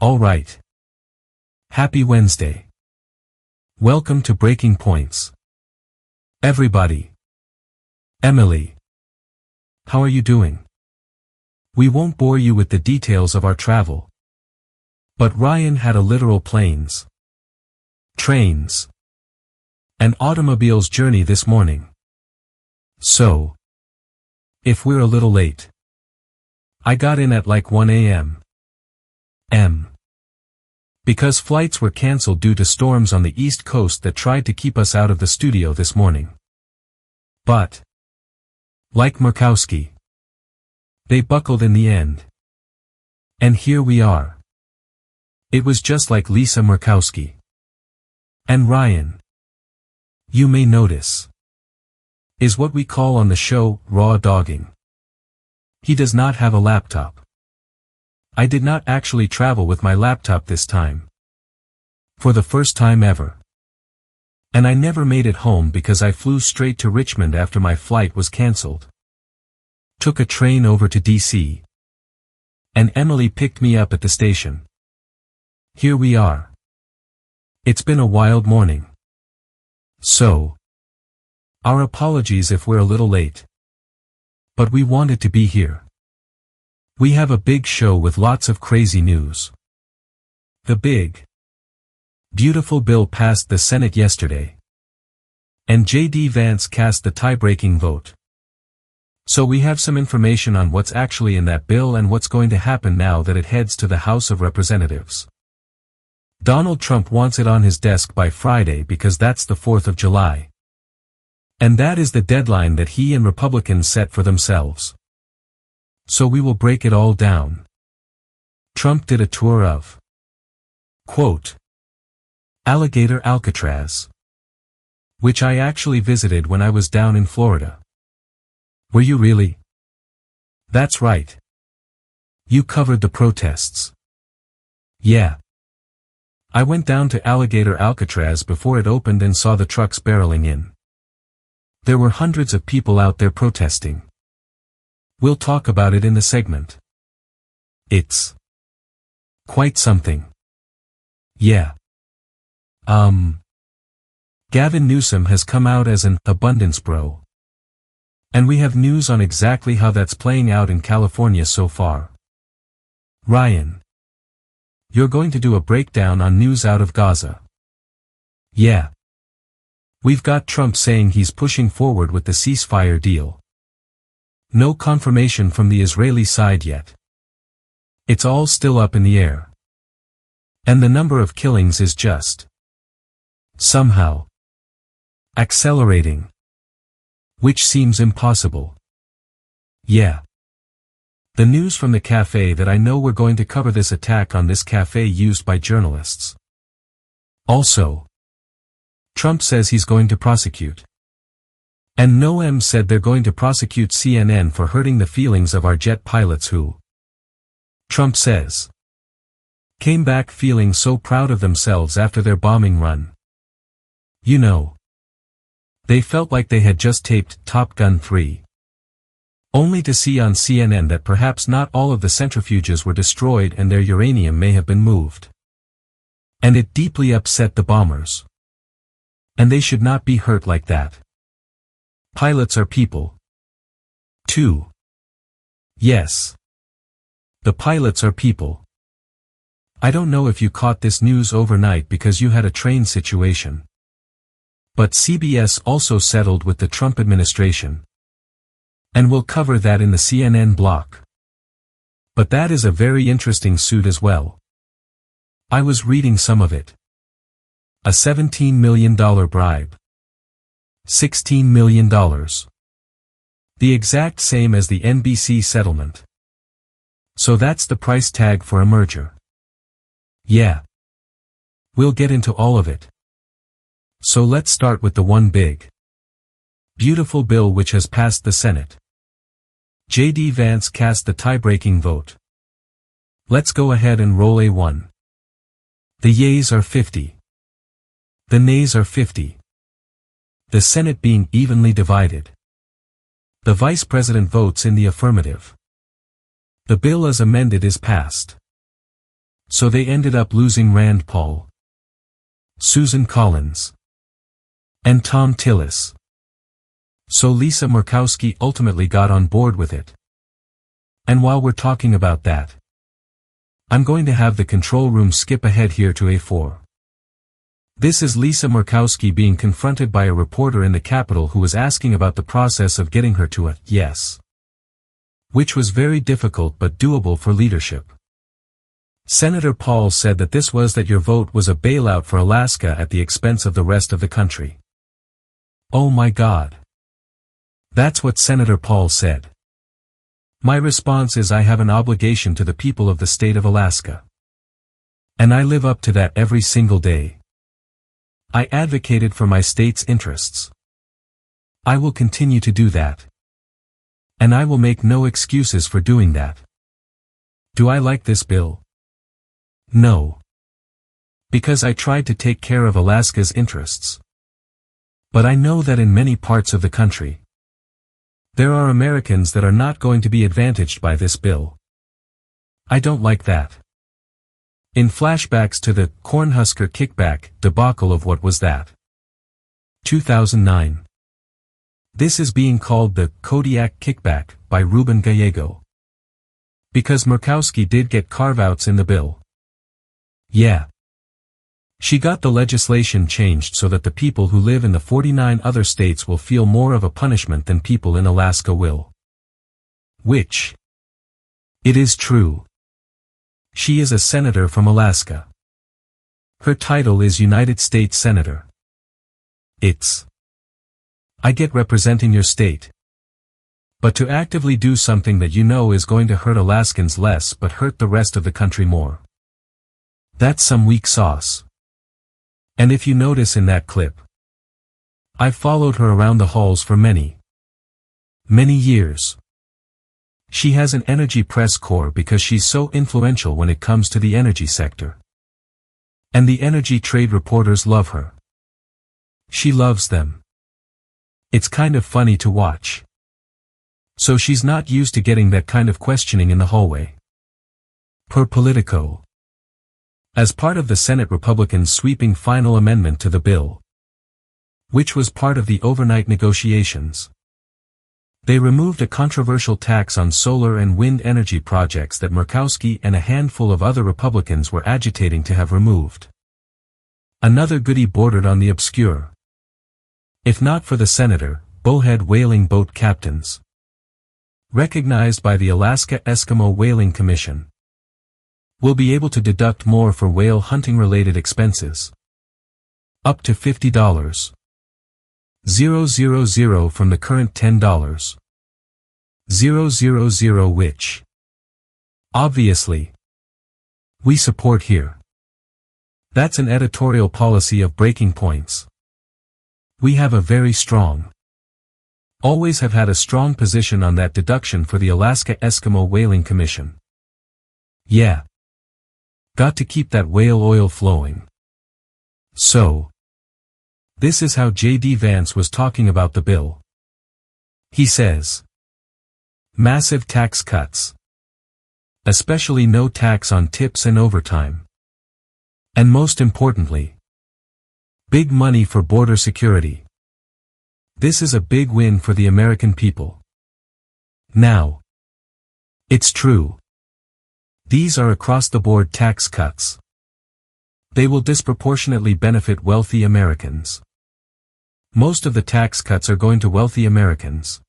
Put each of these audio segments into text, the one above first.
All right. Happy Wednesday. Welcome to Breaking Points. Everybody. Emily. How are you doing? We won't bore you with the details of our travel. But Ryan had a literal planes, trains, and automobiles journey this morning. So, if we're a little late, I got in at like 1 a.m. Because flights were cancelled due to storms on the East Coast that tried to keep us out of the studio this morning. But, like Murkowski, they buckled in the end. And here we are. It was just like Lisa Murkowski. And Ryan, you may notice, is what we call on the show, raw dogging. He does not have a laptop. I did not actually travel with my laptop this time. For the first time ever. And I never made it home because I flew straight to Richmond after my flight was cancelled. Took a train over to DC. And Emily picked me up at the station. Here we are. It's been a wild morning. So, our apologies if we're a little late. But we wanted to be here. We have a big show with lots of crazy news. The big, beautiful bill passed the Senate yesterday. And J.D. Vance cast the tie-breaking vote. So we have some information on what's actually in that bill and what's going to happen now that it heads to the House of Representatives. Donald Trump wants it on his desk by Friday because that's the 4th of July. And that is the deadline that he and Republicans set for themselves. So we will break it all down. Trump did a tour of, quote, Alligator Alcatraz, which I actually visited when I was down in Florida. Were you really? That's right. You covered the protests. Yeah. I went down to Alligator Alcatraz before it opened and saw the trucks barreling in. There were hundreds of people out there protesting. We'll talk about it in the segment. It's quite something. Yeah. Gavin Newsom has come out as an abundance bro. And we have news on exactly how that's playing out in California so far. Ryan, you're going to do a breakdown on news out of Gaza. Yeah. We've got Trump saying he's pushing forward with the ceasefire deal. No confirmation from the Israeli side yet. It's all still up in the air. And the number of killings is just somehow accelerating. Which seems impossible. Yeah. The news from the cafe that I know we're going to cover this attack on this cafe used by journalists. Also, Trump says he's going to prosecute. And Noem said they're going to prosecute CNN for hurting the feelings of our jet pilots who, Trump says, came back feeling so proud of themselves after their bombing run. You know, they felt like they had just taped Top Gun 3. Only to see on CNN that perhaps not all of the centrifuges were destroyed and their uranium may have been moved. And it deeply upset the bombers. And they should not be hurt like that. Pilots are people. Too. Yes. The pilots are people. I don't know if you caught this news overnight because you had a train situation. But CBS also settled with the Trump administration. And we'll cover that in the CNN block. But that is a very interesting suit as well. I was reading some of it. A $17 million bribe. $16 million. The exact same as the NBC settlement. So that's the price tag for a merger. Yeah. We'll get into all of it. So let's start with the one big, beautiful bill which has passed the Senate. J.D. Vance cast the tie-breaking vote. Let's go ahead and roll A1. The yeas are 50. The nays are 50. The Senate being evenly divided. The Vice President votes in the affirmative. The bill as amended is passed. So they ended up losing Rand Paul, Susan Collins, and Tom Tillis. So Lisa Murkowski ultimately got on board with it. And while we're talking about that, I'm going to have the control room skip ahead here to A4. This is Lisa Murkowski being confronted by a reporter in the Capitol who was asking about the process of getting her to a yes, which was very difficult but doable for leadership. Senator Paul said that this was that your vote was a bailout for Alaska at the expense of the rest of the country. Oh my God. That's what Senator Paul said. My response is I have an obligation to the people of the state of Alaska. And I live up to that every single day. I advocated for my state's interests. I will continue to do that. And I will make no excuses for doing that. Do I like this bill? No. Because I tried to take care of Alaska's interests. But I know that in many parts of the country, there are Americans that are not going to be advantaged by this bill. I don't like that. In flashbacks to the Cornhusker kickback debacle of what was that? 2009. This is being called the Kodiak kickback by Ruben Gallego. Because Murkowski did get carve-outs in the bill. Yeah. She got the legislation changed so that the people who live in the 49 other states will feel more of a punishment than people in Alaska will. Which? It is true. She is a senator from Alaska. Her title is United States Senator. I get representing your state. But to actively do something that you know is going to hurt Alaskans less but hurt the rest of the country more. That's some weak sauce. And if you notice in that clip, I've followed her around the halls for many years. She has an energy press corps because she's so influential when it comes to the energy sector. And the energy trade reporters love her. She loves them. It's kind of funny to watch. So she's not used to getting that kind of questioning in the hallway. Per Politico. As part of the Senate Republicans' sweeping final amendment to the bill, which was part of the overnight negotiations, they removed a controversial tax on solar and wind energy projects that Murkowski and a handful of other Republicans were agitating to have removed. Another goodie bordered on the obscure. If not for the senator, bowhead whaling boat captains, recognized by the Alaska Eskimo Whaling Commission, will be able to deduct more for whale hunting-related expenses. Up to $50. 000 from the current $10. 000 which, obviously, we support here. That's an editorial policy of breaking points. We have a very strong, always have had a strong position on that deduction for the Alaska Eskimo Whaling Commission. Yeah. Got to keep that whale oil flowing. So, this is how J.D. Vance was talking about the bill. He says, massive tax cuts. Especially no tax on tips and overtime. And most importantly, big money for border security. This is a big win for the American people. Now, it's true. These are across-the-board tax cuts. They will disproportionately benefit wealthy Americans. Most of the tax cuts are going to wealthy Americans.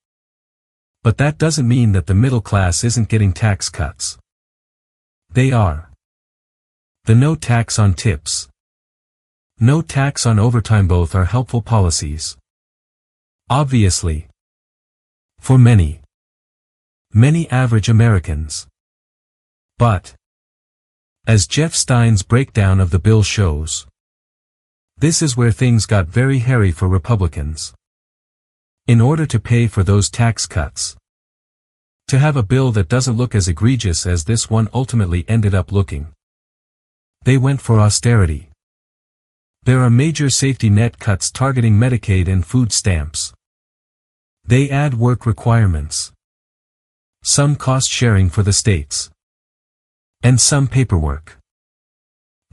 But that doesn't mean that the middle class isn't getting tax cuts. They are. The no tax on tips, no tax on overtime, both are helpful policies. Obviously. For many average Americans. But, as Jeff Stein's breakdown of the bill shows, this is where things got very hairy for Republicans. In order to pay for those tax cuts, to have a bill that doesn't look as egregious as this one ultimately ended up looking, they went for austerity. There are major safety net cuts targeting Medicaid and food stamps. They add work requirements, some cost sharing for the states, and some paperwork.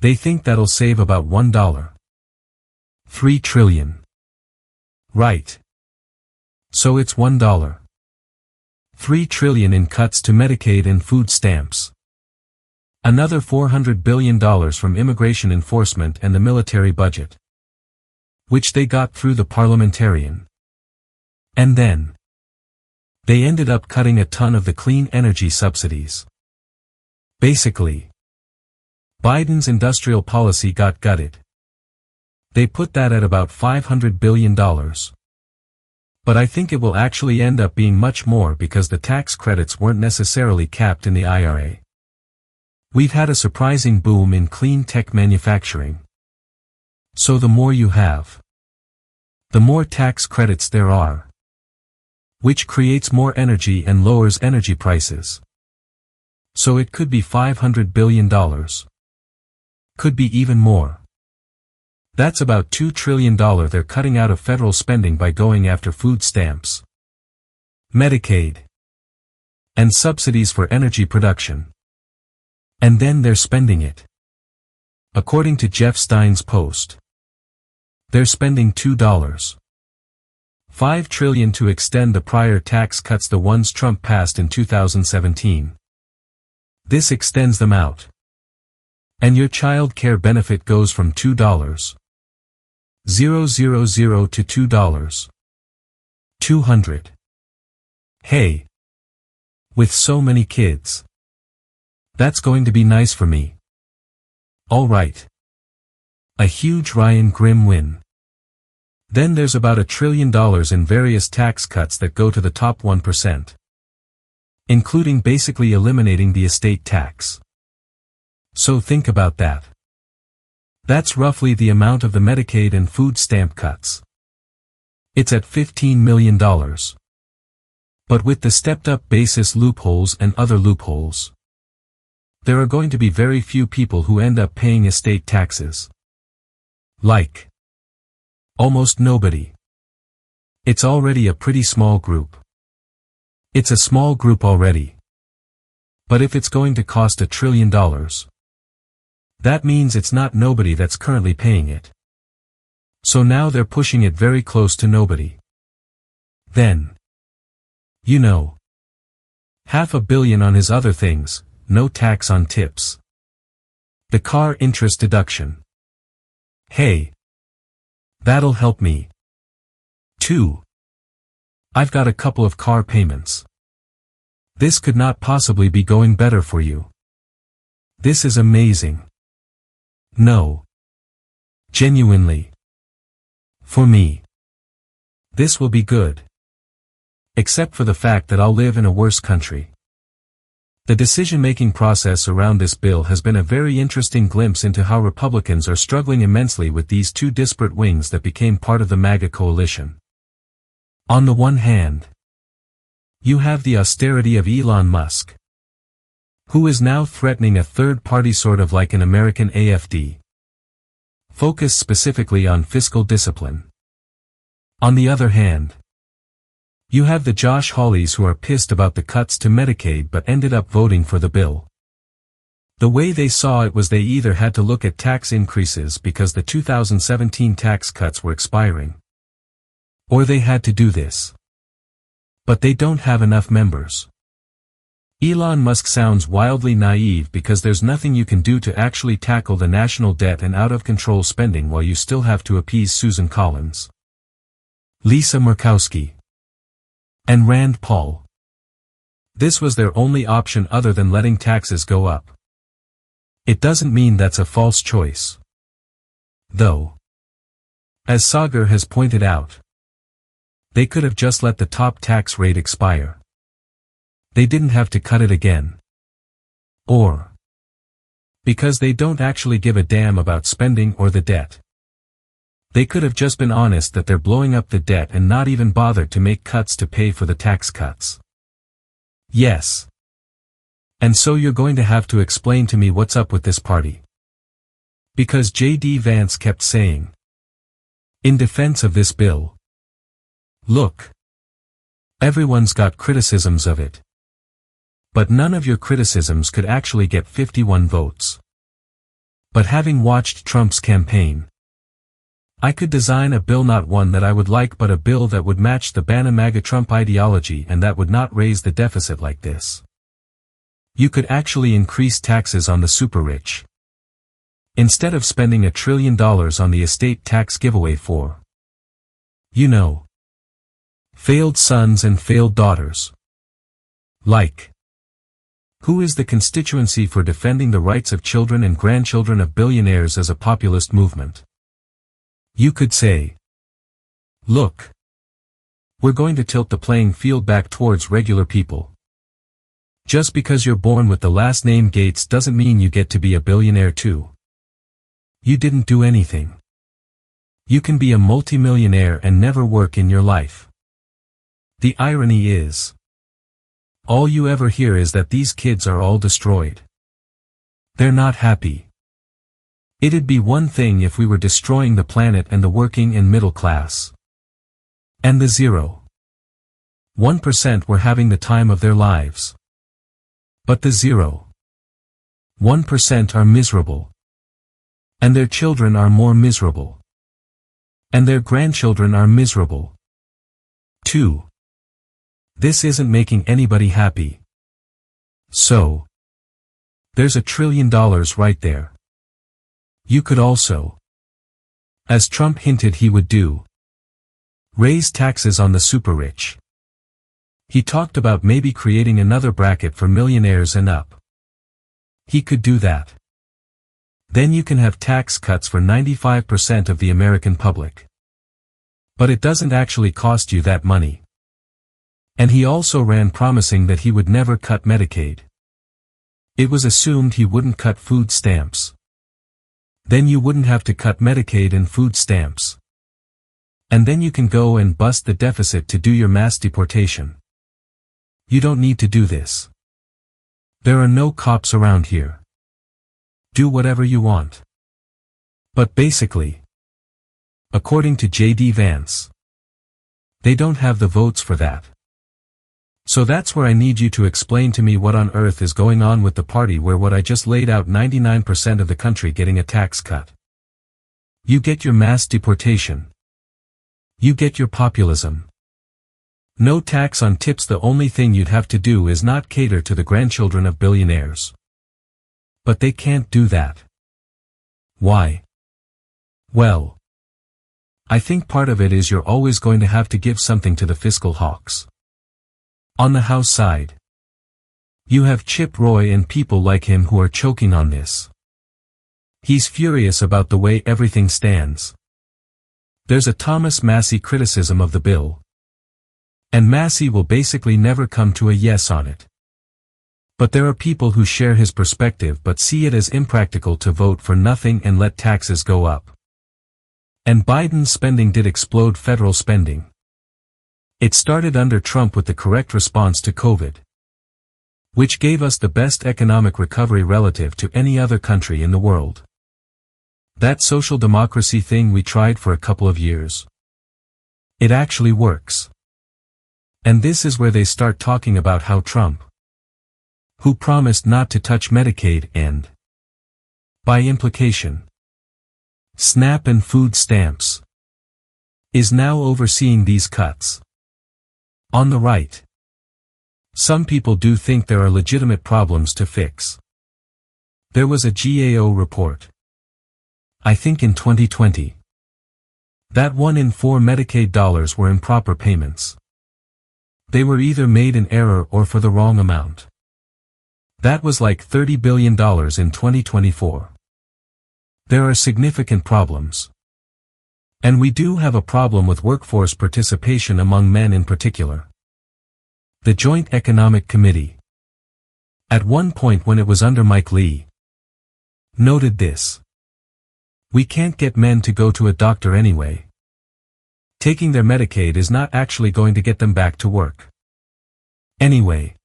They think that'll save about $1. 3 trillion. Right. So it's $1. 3 trillion in cuts to Medicaid and food stamps. Another $400 billion from immigration enforcement and the military budget, which they got through the parliamentarian. And then they ended up cutting a ton of the clean energy subsidies. Basically, Biden's industrial policy got gutted. They put that at about $500 billion. But I think it will actually end up being much more because the tax credits weren't necessarily capped in the IRA. We've had a surprising boom in clean tech manufacturing. So the more you have, the more tax credits there are, which creates more energy and lowers energy prices. So it could be $500 billion. Could be even more. That's about $2 trillion they're cutting out of federal spending by going after food stamps, Medicaid, and subsidies for energy production. And then they're spending it. According to Jeff Stein's post, they're spending $2.5 trillion to extend the prior tax cuts, the ones Trump passed in 2017. This extends them out. And your child care benefit goes from $2,000 to $2,200. Hey! With so many kids. That's going to be nice for me. Alright. A huge Ryan Grim win. Then there's about $1 trillion in various tax cuts that go to the top 1%. Including basically eliminating the estate tax. So think about that. That's roughly the amount of the Medicaid and food stamp cuts. It's at $15 million. But with the stepped-up basis loopholes and other loopholes, there are going to be very few people who end up paying estate taxes. Like almost nobody. It's already a pretty small group. It's a small group already. But if it's going to cost $1 trillion, that means it's not nobody that's currently paying it. So now they're pushing it very close to nobody. Then, you know, $500 million on his other things, no tax on tips. The car interest deduction. Hey. That'll help me. Too. I've got a couple of car payments. This could not possibly be going better for you. This is amazing. No. Genuinely. For me. This will be good. Except for the fact that I'll live in a worse country. The decision-making process around this bill has been a very interesting glimpse into how Republicans are struggling immensely with these two disparate wings that became part of the MAGA coalition. On the one hand, you have the austerity of Elon Musk, who is now threatening a third party sort of like an American AFD, focused specifically on fiscal discipline. On the other hand, you have the Josh Hawleys who are pissed about the cuts to Medicaid but ended up voting for the bill. The way they saw it was they either had to look at tax increases because the 2017 tax cuts were expiring, or they had to do this. But they don't have enough members. Elon Musk sounds wildly naive because there's nothing you can do to actually tackle the national debt and out-of-control spending while you still have to appease Susan Collins, Lisa Murkowski, and Rand Paul. This was their only option other than letting taxes go up. It doesn't mean that's a false choice, though. As Sagar has pointed out, they could have just let the top tax rate expire. They didn't have to cut it again. Or because they don't actually give a damn about spending or the debt. They could have just been honest that they're blowing up the debt and not even bothered to make cuts to pay for the tax cuts. Yes. And so you're going to have to explain to me what's up with this party. Because J.D. Vance kept saying, in defense of this bill, look, everyone's got criticisms of it. But none of your criticisms could actually get 51 votes. But having watched Trump's campaign, I could design a bill, not one that I would like, but a bill that would match the Ban MAGA Trump ideology and that would not raise the deficit like this. You could actually increase taxes on the super rich. Instead of spending $1 trillion on the estate tax giveaway for, failed sons and failed daughters. Like, who is the constituency for defending the rights of children and grandchildren of billionaires as a populist movement? You could say, look, we're going to tilt the playing field back towards regular people. Just because you're born with the last name Gates doesn't mean you get to be a billionaire too. You didn't do anything. You can be a multimillionaire and never work in your life. The irony is, all you ever hear is that these kids are all destroyed. They're not happy. It'd be one thing if we were destroying the planet and the working and middle class. And the 0.1% were having the time of their lives. But the 0.1% are miserable. And their children are more miserable. And their grandchildren are miserable. too. This isn't making anybody happy. So, there's $1 trillion right there. You could also, as Trump hinted he would do, raise taxes on the super rich. He talked about maybe creating another bracket for millionaires and up. He could do that. Then you can have tax cuts for 95% of the American public. But it doesn't actually cost you that money. And he also ran promising that he would never cut Medicaid. It was assumed he wouldn't cut food stamps. Then you wouldn't have to cut Medicaid and food stamps. And then you can go and bust the deficit to do your mass deportation. You don't need to do this. There are no cops around here. Do whatever you want. But basically, according to J.D. Vance, they don't have the votes for that. So that's where I need you to explain to me what on earth is going on with the party where what I just laid out 99% of the country getting a tax cut. You get your mass deportation. You get your populism. No tax on tips. The only thing you'd have to do is not cater to the grandchildren of billionaires. But they can't do that. Why? Well, I think part of it is you're always going to have to give something to the fiscal hawks. On the House side, you have Chip Roy and people like him who are choking on this. He's furious about the way everything stands. There's a Thomas Massie criticism of the bill. And Massie will basically never come to a yes on it. But there are people who share his perspective but see it as impractical to vote for nothing and let taxes go up. And Biden's spending did explode federal spending. It started under Trump with the correct response to COVID, which gave us the best economic recovery relative to any other country in the world. That social democracy thing we tried for a couple of years. It actually works. And this is where they start talking about how Trump, who promised not to touch Medicaid and, by implication, SNAP and food stamps, is now overseeing these cuts. On the right, some people do think there are legitimate problems to fix. There was a GAO report, I think in 2020, that 1 in 4 Medicaid dollars were improper payments. They were either made in error or for the wrong amount. That was like $30 billion in 2024. There are significant problems. And we do have a problem with workforce participation among men in particular. The Joint Economic Committee, at one point when it was under Mike Lee, noted this. We can't get men to go to a doctor anyway. Taking their Medicaid is not actually going to get them back to work. Anyway,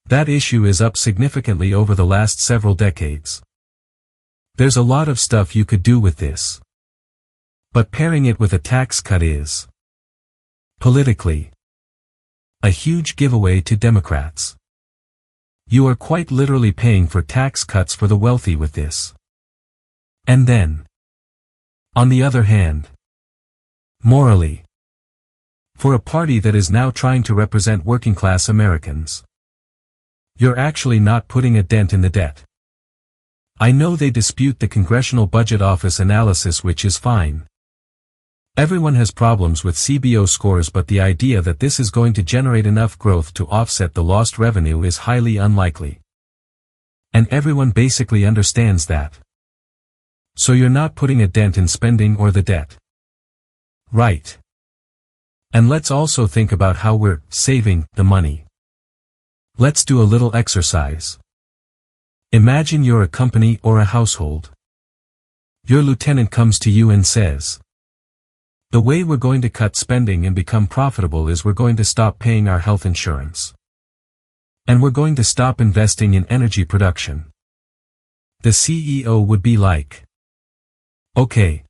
that issue is up significantly over the last several decades. There's a lot of stuff you could do with this. But pairing it with a tax cut is, politically, a huge giveaway to Democrats. You are quite literally paying for tax cuts for the wealthy with this. And then, on the other hand, morally, for a party that is now trying to represent working-class Americans, you're actually not putting a dent in the debt. I know they dispute the Congressional Budget Office analysis, which is fine. Everyone has problems with CBO scores, but the idea that this is going to generate enough growth to offset the lost revenue is highly unlikely. And everyone basically understands that. So you're not putting a dent in spending or the debt. Right. And let's also think about how we're saving the money. Let's do a little exercise. Imagine you're a company or a household. Your lieutenant comes to you and says, "The way we're going to cut spending and become profitable is we're going to stop paying our health insurance. And we're going to stop investing in energy production." The CEO would be like, "Okay.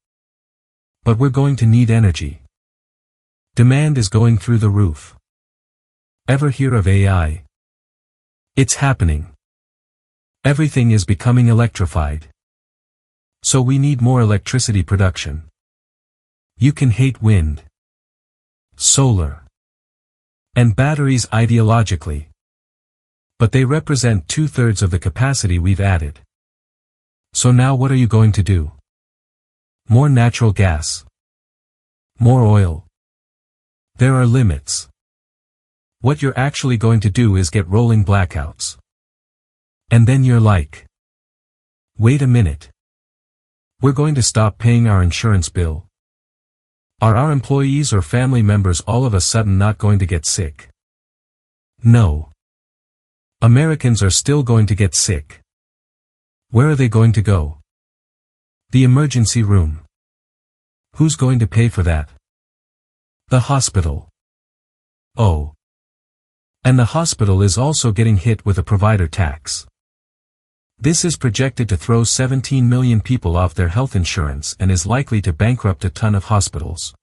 But we're going to need energy. Demand is going through the roof. Ever hear of AI? It's happening. Everything is becoming electrified. So we need more electricity production. You can hate wind, solar, and batteries ideologically, but they represent 2/3 of the capacity we've added. So now what are you going to do? More natural gas? More oil? There are limits. What you're actually going to do is get rolling blackouts. And then you're like, wait a minute. We're going to stop paying our insurance bill. Are our employees or family members all of a sudden not going to get sick? No. Americans are still going to get sick. Where are they going to go? The emergency room. Who's going to pay for that? The hospital. Oh. And the hospital is also getting hit with a provider tax. This is projected to throw 17 million people off their health insurance and is likely to bankrupt a ton of hospitals.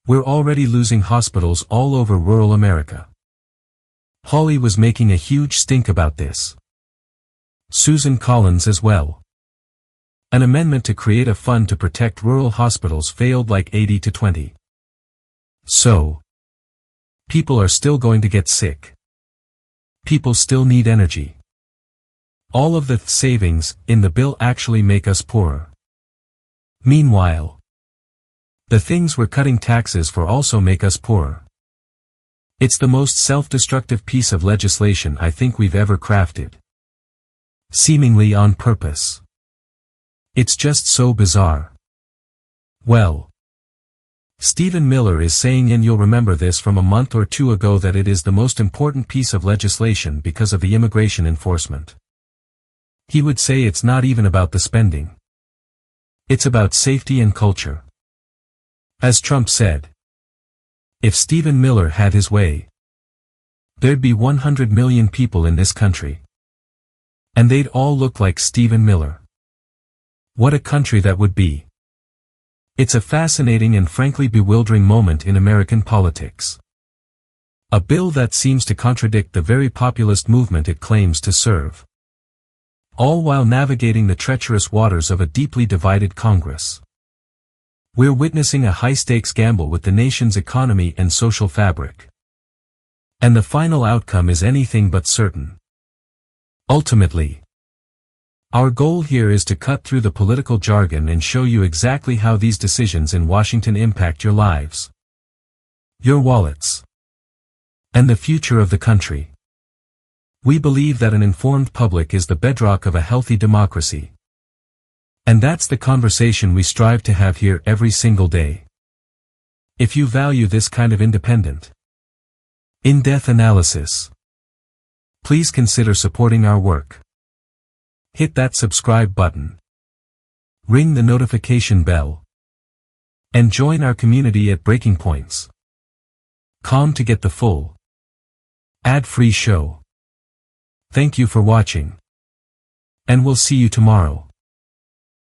We're already losing hospitals all over rural America. Hawley was making a huge stink about this. Susan Collins as well. An amendment to create a fund to protect rural hospitals failed like 80-20. So, people are still going to get sick. People still need energy. All of the savings in the bill actually make us poorer. Meanwhile, the things we're cutting taxes for also make us poorer. It's the most self-destructive piece of legislation I think we've ever crafted. Seemingly on purpose. It's just so bizarre. Well, Stephen Miller is saying, and you'll remember this from a month or two ago, that it is the most important piece of legislation because of the immigration enforcement. He would say it's not even about the spending. It's about safety and culture. As Trump said, if Stephen Miller had his way, there'd be 100 million people in this country. And they'd all look like Stephen Miller. What a country that would be. It's a fascinating and frankly bewildering moment in American politics. A bill that seems to contradict the very populist movement it claims to serve. All while navigating the treacherous waters of a deeply divided Congress. We're witnessing a high-stakes gamble with the nation's economy and social fabric. And the final outcome is anything but certain. Ultimately, our goal here is to cut through the political jargon and show you exactly how these decisions in Washington impact your lives, your wallets, and the future of the country. We believe that an informed public is the bedrock of a healthy democracy. And that's the conversation we strive to have here every single day. If you value this kind of independent, in-depth analysis, please consider supporting our work. Hit that subscribe button. Ring the notification bell. And join our community at Breaking Points.com to get the full, ad-free show. Thank you for watching. And we'll see you tomorrow.